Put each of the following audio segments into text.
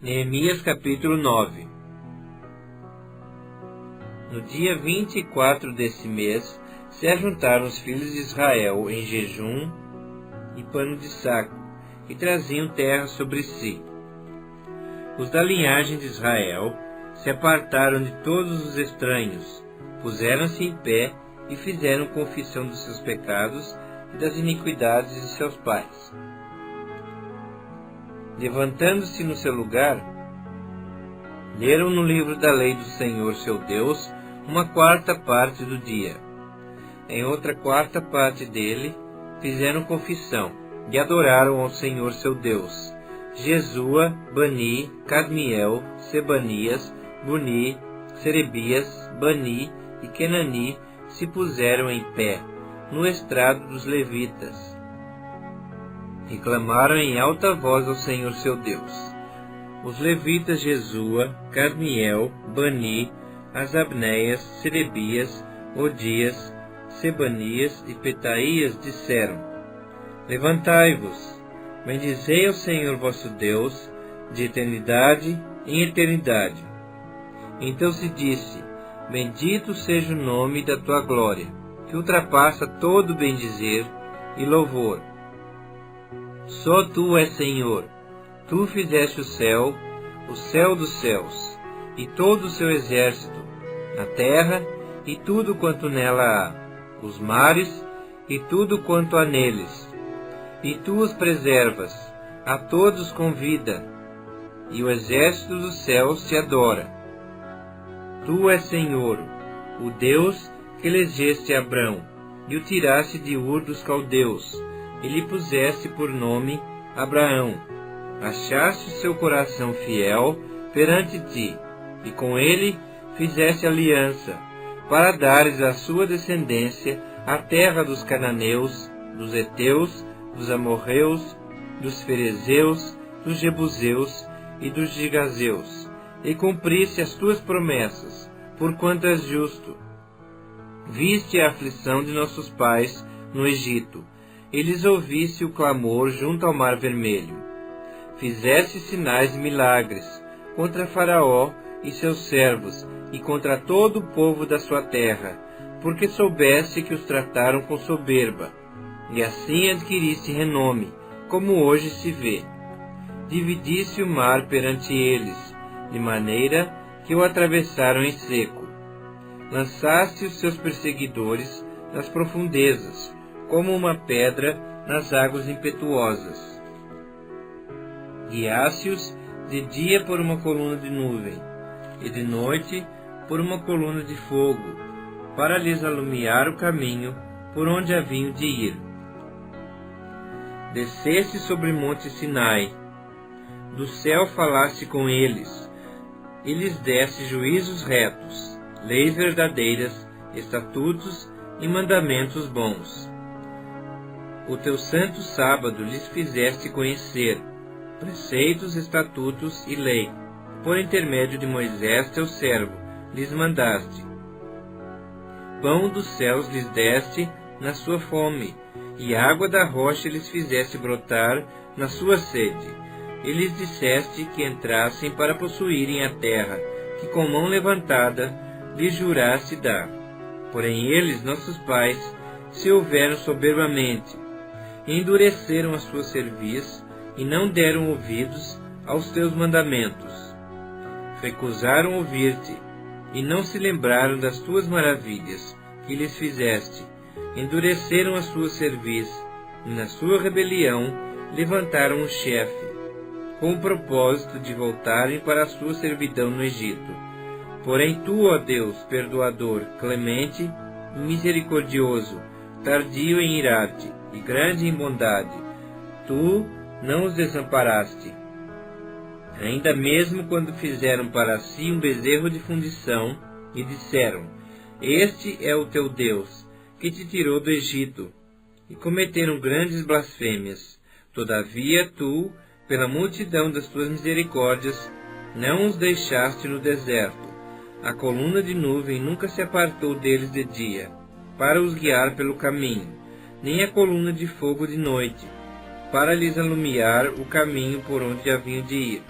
Neemias capítulo 9. No dia 24 desse mês, se ajuntaram os filhos de Israel em jejum e pano de saco, e traziam terra sobre si. Os da linhagem de Israel se apartaram de todos os estranhos, puseram-se em pé e fizeram confissão dos seus pecados e das iniquidades de seus pais. Levantando-se no seu lugar, leram no livro da lei do Senhor seu Deus uma quarta parte do dia. Em outra quarta parte dele, fizeram confissão e adoraram ao Senhor seu Deus. Jesua, Bani, Cadmiel, Sebanias, Buni, Serebias, Bani e Kenani se puseram em pé no estrado dos levitas e clamaram em alta voz ao Senhor seu Deus. Os levitas Jesua, Cadmiel, Bani, Asabneias, Serebias, Odias, Sebanias e Petaías disseram: Levantai-vos, bendizei ao Senhor vosso Deus, de eternidade em eternidade. Então se disse: Bendito seja o nome da tua glória, que ultrapassa todo bendizer e louvor. Só tu és Senhor. Tu fizeste o céu dos céus, e todo o seu exército, a terra e tudo quanto nela há, os mares e tudo quanto há neles. E tu os preservas, a todos com vida, e o exército dos céus te adora. Tu és Senhor, o Deus que elegeste Abrão, e o tiraste de Ur dos caldeus, e lhe puseste por nome Abraão. Achaste seu coração fiel perante ti, e com ele fizeste aliança, para dares à sua descendência a terra dos cananeus, dos heteus, dos amorreus, dos ferezeus, dos jebuseus e dos gigazeus, e cumpriste as tuas promessas, porquanto és justo. Viste a aflição de nossos pais no Egito, e lhes ouviste o clamor junto ao Mar Vermelho. Fizeste sinais e milagres contra Faraó e seus servos, e contra todo o povo da sua terra, porque soubeste que os trataram com soberba, e assim adquiriste renome, como hoje se vê. Dividiste o mar perante eles, de maneira que o atravessaram em seco. Lançaste os seus perseguidores nas profundezas, como uma pedra nas águas impetuosas. Guiaste-os de dia por uma coluna de nuvem, e de noite por uma coluna de fogo, para lhes alumiar o caminho por onde haviam de ir. Desceste sobre o monte Sinai, do céu falaste com eles, e lhes deste juízos retos, leis verdadeiras, estatutos e mandamentos bons. O teu santo sábado lhes fizeste conhecer, preceitos, estatutos e lei, por intermédio de Moisés teu servo, lhes mandaste. Pão dos céus lhes deste na sua fome, e água da rocha lhes fizeste brotar na sua sede, e lhes disseste que entrassem para possuírem a terra, que com mão levantada lhes juraste dar. Porém eles, nossos pais, se houveram soberbamente, e endureceram a sua cerviz, e não deram ouvidos aos teus mandamentos. Recusaram ouvir-te, e não se lembraram das tuas maravilhas que lhes fizeste. Endureceram a sua cerviz, e na sua rebelião levantaram um chefe, com o propósito de voltarem para a sua servidão no Egito. Porém tu, ó Deus, perdoador, clemente e misericordioso, tardio em irar-te e grande em bondade, tu não os desamparaste. Ainda mesmo quando fizeram para si um bezerro de fundição e disseram: Este é o teu Deus, que te tirou do Egito, e cometeram grandes blasfêmias. Todavia tu, pela multidão das tuas misericórdias, não os deixaste no deserto. A coluna de nuvem nunca se apartou deles de dia, para os guiar pelo caminho, nem a coluna de fogo de noite, para lhes alumiar o caminho por onde haviam de ir.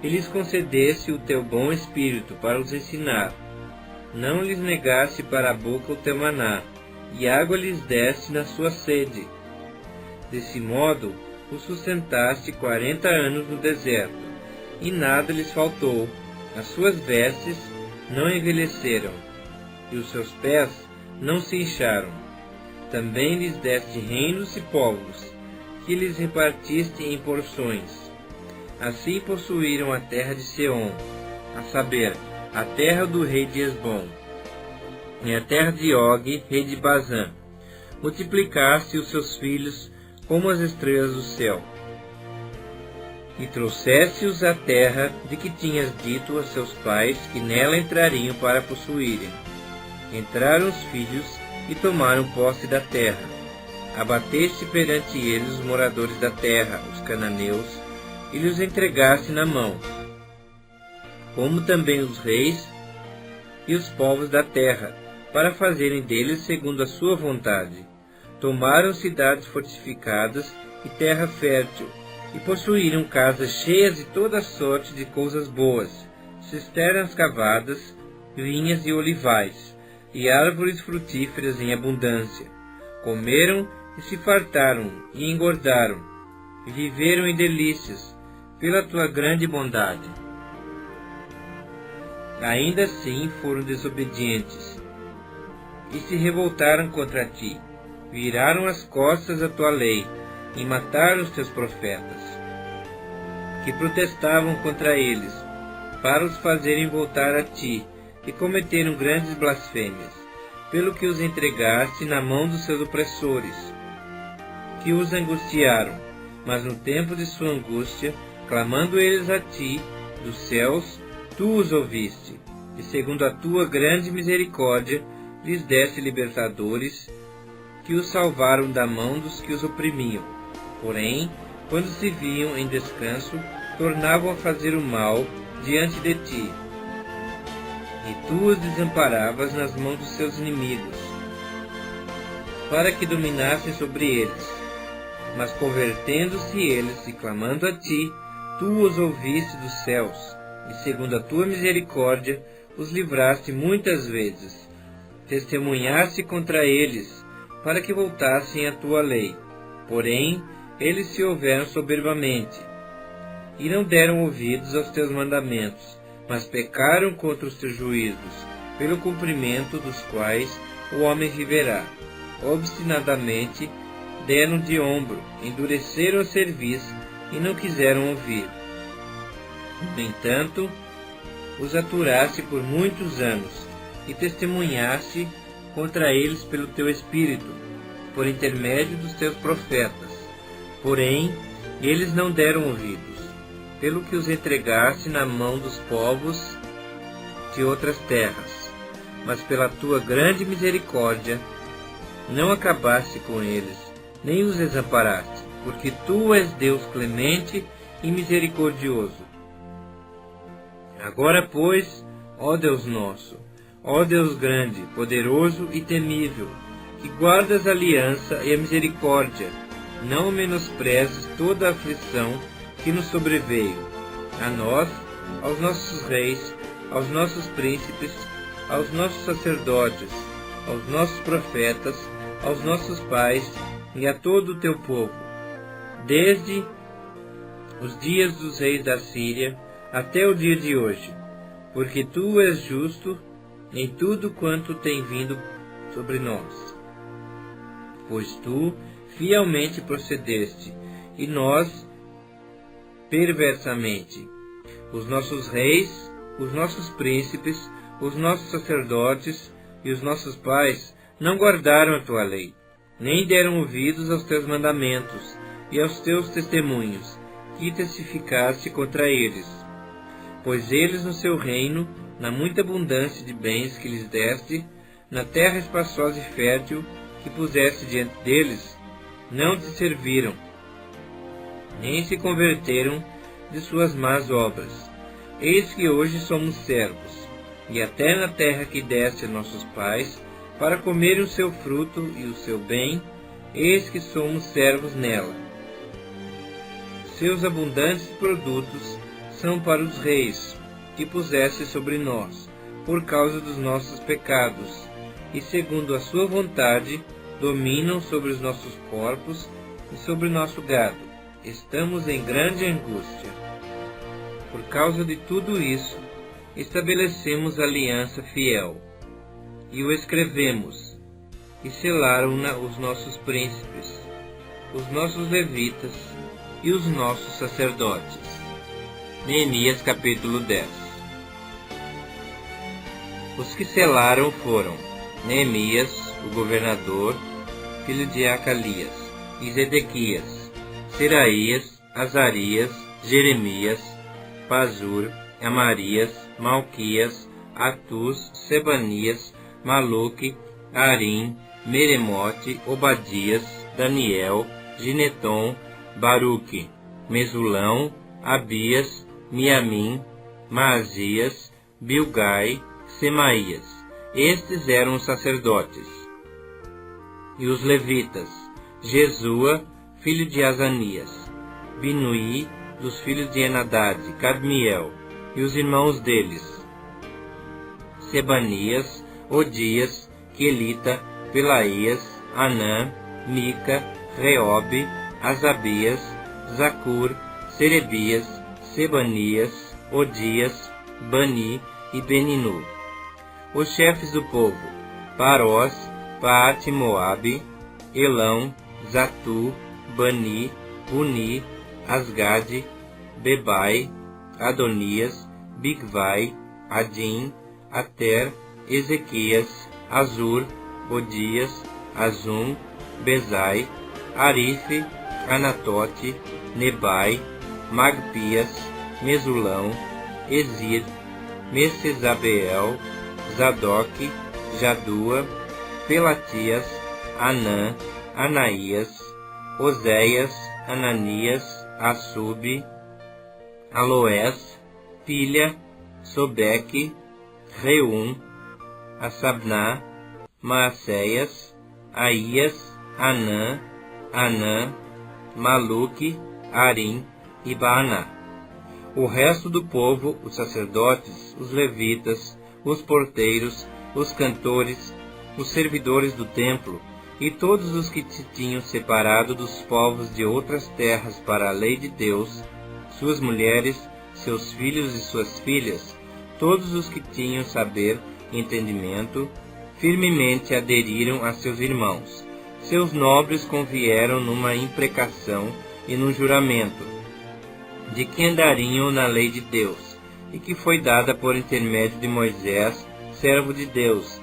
e lhes concedesse o teu bom espírito para os ensinar. Não lhes negasse para a boca o teu maná, e água lhes deste na sua sede. Desse modo, os sustentaste 40 anos no deserto, e nada lhes faltou. As suas vestes não envelheceram, e os seus pés não se incharam. Também lhes deste reinos e povos, que lhes repartiste em porções. Assim possuíram a terra de Seom, a saber, a terra do rei de Esbom, e a terra de Og, rei de Bazã. Multiplicaste os seus filhos como as estrelas do céu. E trouxeste-os à terra de que tinhas dito a seus pais que nela entrariam para possuírem. Entraram os filhos e tomaram posse da terra. Abateste perante eles os moradores da terra, os cananeus, e lhes entregaste na mão, como também os reis e os povos da terra, para fazerem deles segundo a sua vontade. Tomaram cidades fortificadas e terra fértil, e possuíram casas cheias de toda sorte de coisas boas, cisternas cavadas, vinhas e olivais, e árvores frutíferas em abundância. Comeram e se fartaram, e engordaram, e viveram em delícias, pela tua grande bondade. Ainda assim foram desobedientes, e se revoltaram contra ti, viraram as costas à tua lei, e mataram os teus profetas, que protestavam contra eles, para os fazerem voltar a ti, e cometeram grandes blasfêmias, pelo que os entregaste na mão dos seus opressores, que os angustiaram. Mas no tempo de sua angústia, clamando eles a ti, dos céus, tu os ouviste, e segundo a tua grande misericórdia, lhes deste libertadores, que os salvaram da mão dos que os oprimiam. Porém, quando se viam em descanso, tornavam a fazer o mal diante de ti, e tu os desamparavas nas mãos dos seus inimigos, para que dominassem sobre eles. Mas convertendo-se eles e clamando a ti, tu os ouviste dos céus, e segundo a tua misericórdia, os livraste muitas vezes. Testemunhaste contra eles, para que voltassem à tua lei. Porém, eles se houveram soberbamente, e não deram ouvidos aos teus mandamentos, mas pecaram contra os teus juízos, pelo cumprimento dos quais o homem viverá. Obstinadamente deram de ombro, endureceram a cerviz, e não quiseram ouvir. No entanto, os aturaste por muitos anos, e testemunhaste contra eles pelo teu Espírito, por intermédio dos teus profetas. Porém, eles não deram ouvidos, pelo que os entregaste na mão dos povos de outras terras. Mas pela tua grande misericórdia, não acabaste com eles, nem os desamparaste, porque tu és Deus clemente e misericordioso. Agora, pois, ó Deus nosso, ó Deus grande, poderoso e temível, que guardas a aliança e a misericórdia, não menosprezes toda a aflição que nos sobreveio, a nós, aos nossos reis, aos nossos príncipes, aos nossos sacerdotes, aos nossos profetas, aos nossos pais e a todo o teu povo, desde os dias dos reis da Síria até o dia de hoje, porque tu és justo em tudo quanto tem vindo sobre nós. Pois tu fielmente procedeste, e nós perversamente. Os nossos reis, os nossos príncipes, os nossos sacerdotes e os nossos pais não guardaram a tua lei, nem deram ouvidos aos teus mandamentos e aos teus testemunhos, que testificaste contra eles. Pois eles no seu reino, na muita abundância de bens que lhes deste, na terra espaçosa e fértil que puseste diante deles, não te serviram, nem se converteram de suas más obras. Eis que hoje somos servos, e até na terra que deste a nossos pais, para comerem o seu fruto e o seu bem, eis que somos servos nela. Seus abundantes produtos salvação para os reis que puseste sobre nós, por causa dos nossos pecados, e segundo a sua vontade, dominam sobre os nossos corpos e sobre o nosso gado. Estamos em grande angústia. Por causa de tudo isso, estabelecemos aliança fiel, e o escrevemos, e selaram-na os nossos príncipes, os nossos levitas e os nossos sacerdotes. Neemias capítulo 10. Os que selaram foram Neemias, o governador, filho de Acalias, e Zedequias, Seraías, Azarias, Jeremias, Pazur, Amarias, Malquias, Atus, Sebanias, Maluque, Arim, Meremote, Obadias, Daniel, Gineton, Baruque, Mesulão, Abias, Miamim, Maazias, Bilgai, Semaías. Estes eram os sacerdotes. E os levitas, Jesua, filho de Azanias, Binuí, dos filhos de Enadad, Cadmiel, e os irmãos deles, Sebanias, Odias, Quelita, Pelaías, Anã, Mica, Reobe, Azabias, Zacur, Serebias, Sebanias, Odias, Bani e Beninu. Os chefes do povo, Parós, Paate-Moabe, Elão, Zatu, Bani, Uni, Asgade, Bebai, Adonias, Bigvai, Adim, Ater, Ezequias, Azur, Odias, Azum, Bezai, Arife, Anatote, Nebai, Magpias, Mesulão, Ezir, Mesesabeel, Zadok, Jadua, Pelatias, Anã, Anaías, Oséias, Ananias, Assub, Aloés, Pilha, Sobeque, Reum, Asabná, Maacéias, Aías, Anã, Maluque, Arim e Baaná. O resto do povo, os sacerdotes, os levitas, os porteiros, os cantores, os servidores do templo, e todos os que se tinham separado dos povos de outras terras para a lei de Deus, suas mulheres, seus filhos e suas filhas, todos os que tinham saber e entendimento, firmemente aderiram a seus irmãos. Seus nobres convieram numa imprecação e num juramento, de que andariam na lei de Deus, e que foi dada por intermédio de Moisés, servo de Deus,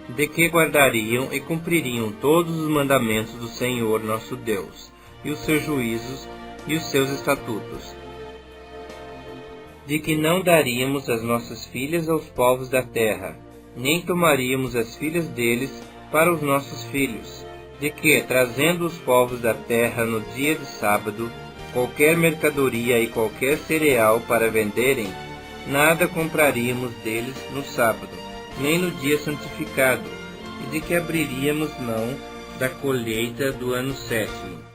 de que guardariam e cumpririam todos os mandamentos do Senhor nosso Deus, e os seus juízos e os seus estatutos, de que não daríamos as nossas filhas aos povos da terra, nem tomaríamos as filhas deles para os nossos filhos, de que, trazendo os povos da terra no dia de sábado, qualquer mercadoria e qualquer cereal para venderem, nada compraríamos deles no sábado, nem no dia santificado, e de que abriríamos mão da colheita do ano 7º,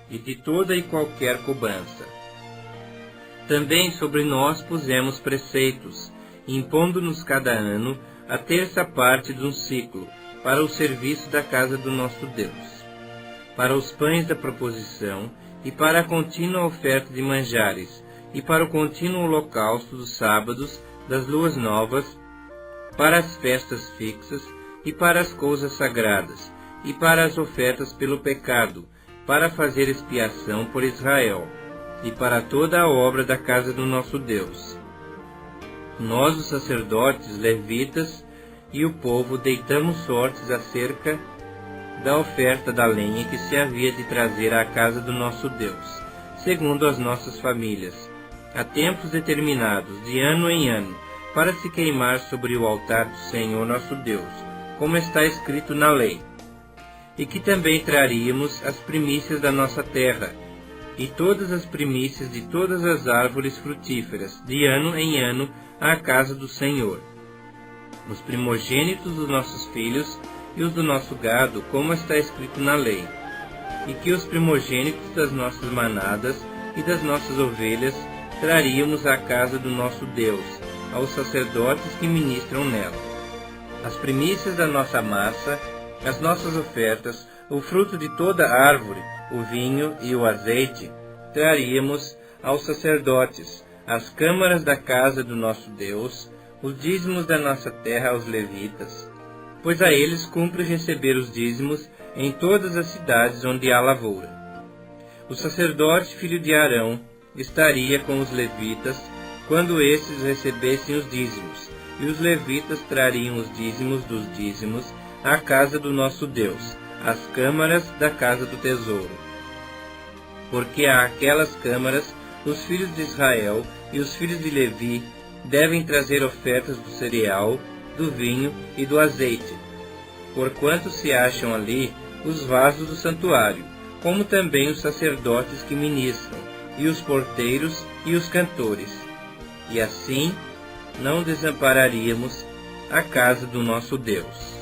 e de toda e qualquer cobrança. Também sobre nós pusemos preceitos, impondo-nos cada ano a terça parte de um ciclo, para o serviço da casa do nosso Deus, para os pães da proposição, e para a contínua oferta de manjares, e para o contínuo holocausto dos sábados, das luas novas, para as festas fixas, e para as coisas sagradas, e para as ofertas pelo pecado, para fazer expiação por Israel, e para toda a obra da casa do nosso Deus. Nós, os sacerdotes, levitas e o povo, deitamos sortes acerca da oferta da lenha que se havia de trazer à casa do nosso Deus, segundo as nossas famílias, a tempos determinados, de ano em ano, para se queimar sobre o altar do Senhor nosso Deus, como está escrito na lei. E que também traríamos as primícias da nossa terra, e todas as primícias de todas as árvores frutíferas, de ano em ano, à casa do Senhor. Os primogênitos dos nossos filhos e os do nosso gado, como está escrito na lei. E que os primogênitos das nossas manadas e das nossas ovelhas traríamos à casa do nosso Deus, aos sacerdotes que ministram nela. As primícias da nossa massa, as nossas ofertas, o fruto de toda árvore, o vinho e o azeite, traríamos aos sacerdotes, às câmaras da casa do nosso Deus, os dízimos da nossa terra aos levitas, pois a eles cumpre receber os dízimos em todas as cidades onde há lavoura. O sacerdote, filho de Arão, estaria com os levitas quando estes recebessem os dízimos, e os levitas trariam os dízimos dos dízimos à casa do nosso Deus, às câmaras da casa do tesouro. Porque àquelas câmaras os filhos de Israel e os filhos de Levi devem trazer ofertas do cereal, do vinho e do azeite, porquanto se acham ali os vasos do santuário, como também os sacerdotes que ministram, e os porteiros e os cantores. E assim não desampararíamos a casa do nosso Deus.